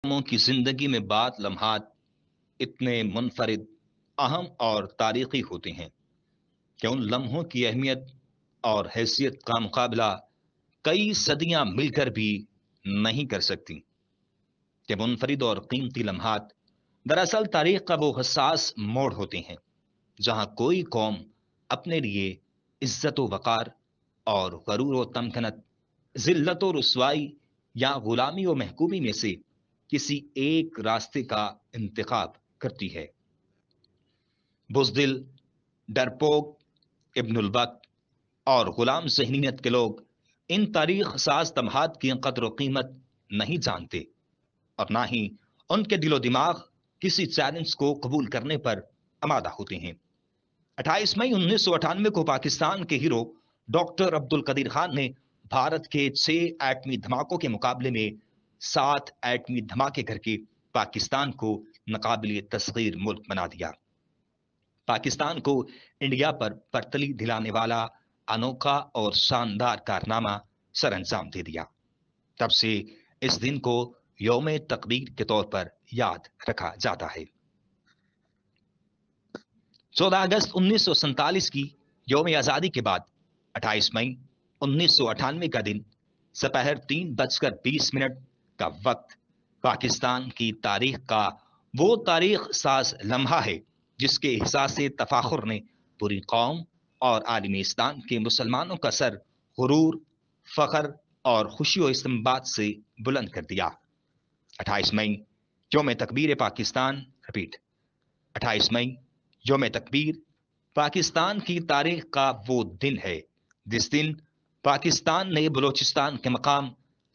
لوگوں کی زندگی میں بعض لمحات اتنے منفرد، اہم اور تاریخی ہوتے ہیں کہ ان لمحوں کی اہمیت اور حیثیت کا مقابلہ کئی صدیاں مل کر بھی نہیں کر سکتی۔ کہ منفرد اور قیمتی لمحات دراصل تاریخ کا وہ حساس موڑ ہوتے ہیں جہاں کوئی قوم اپنے لیے عزت و وقار اور غرور و تمکنت، ذلت و رسوائی یا غلامی و محکومی میں سے کسی ایک راستے کا انتخاب کرتی ہے۔ بزدل، ڈرپوک، ابن الوقت اور غلام ذہنیت کے لوگ ان تاریخ ساز لمحات کی قدر و قیمت نہیں جانتے، اور نہ ہی ان کے دل و دماغ کسی چیلنج کو قبول کرنے پر آمادہ ہوتے ہیں۔ 28 مئی 1998 کو پاکستان کے ہیرو ڈاکٹر عبد القدیر خان نے بھارت کے 6 ایٹمی دھماکوں کے مقابلے میں 7 ایٹمی دھماکے کر کے پاکستان کو ناقابل تسخیر ملک بنا دیا۔ پاکستان کو انڈیا پر برتری دلانے والا انوکھا اور شاندار کارنامہ سر انجام دے دیا۔ تب سے اس دن کو یوم تقدیر کے طور پر یاد رکھا جاتا ہے۔ 14 اگست 1947 کی یوم آزادی کے بعد 28 مئی 1998 کا دن سپہر 3:20 کا وقت پاکستان کی تاریخ کا وہ تاریخ ساز لمحہ ہے جس کے احساس تفاخر نے پوری قوم اور عالم اسلام کے مسلمانوں کا سر غرور، فخر اور خوشی و استنباط سے بلند کر دیا۔ 28 مئی یوم تکبیر پاکستان، 28 مئی یوم تکبیر پاکستان کی تاریخ کا وہ دن ہے جس دن پاکستان نے بلوچستان کے مقام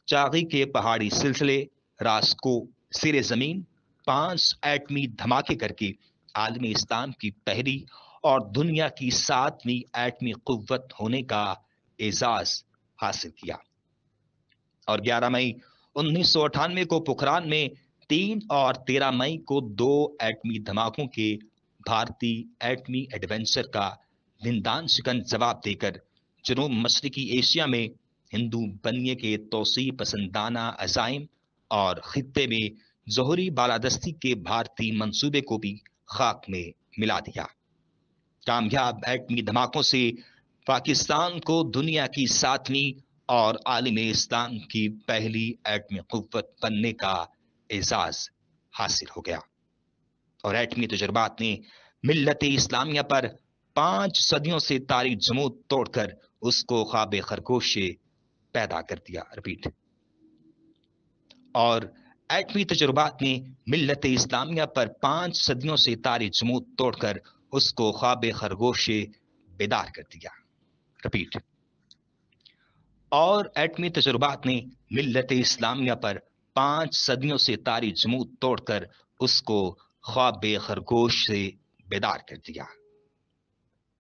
چاغی کے پہاڑی سلسلے راس کو سر زمین 5 ایٹمی دھماکے کر کے عالم اسلام کی پہلی اور دنیا کی 7ویں ایٹمی قوت ہونے کا اعزاز حاصل کیا۔ اور 11 مئی 1998 کو پوکھران میں 3 اور 13 مئی کو 2 ایٹمی دھماکوں کے بھارتی ایٹمی ایڈونچر کا دندان شکن جواب دے کر جنوب مشرقی ایشیا میں ہندو بنیے کے توسیع پسندانہ عزائم اور خطے میں جوہری بالادستی کے بھارتی منصوبے کو بھی خاک میں ملا دیا۔ کامیاب ایٹمی دھماکوں سے پاکستان کو دنیا کی 7ویں اور عالم اسلام کی پہلی ایٹمی قوت بننے کا اعزاز حاصل ہو گیا، اور ایٹمی تجربات نے ملت اسلامیہ پر 5 صدیوں سے طاری جمود توڑ کر اس کو خواب خرگوش پیدا کر دیا۔ اور ایٹمی تجربات نے ملت اسلامیہ پر 5 صدیوں سے طاری جمود توڑ کر اس کو خواب خرگوش بیدار کر دیا۔ اور ایٹمی تجربات نے ملت اسلامیہ پر 5 صدیوں سے طاری جمود توڑ کر اس کو خواب خرگوش سے بیدار کر دیا۔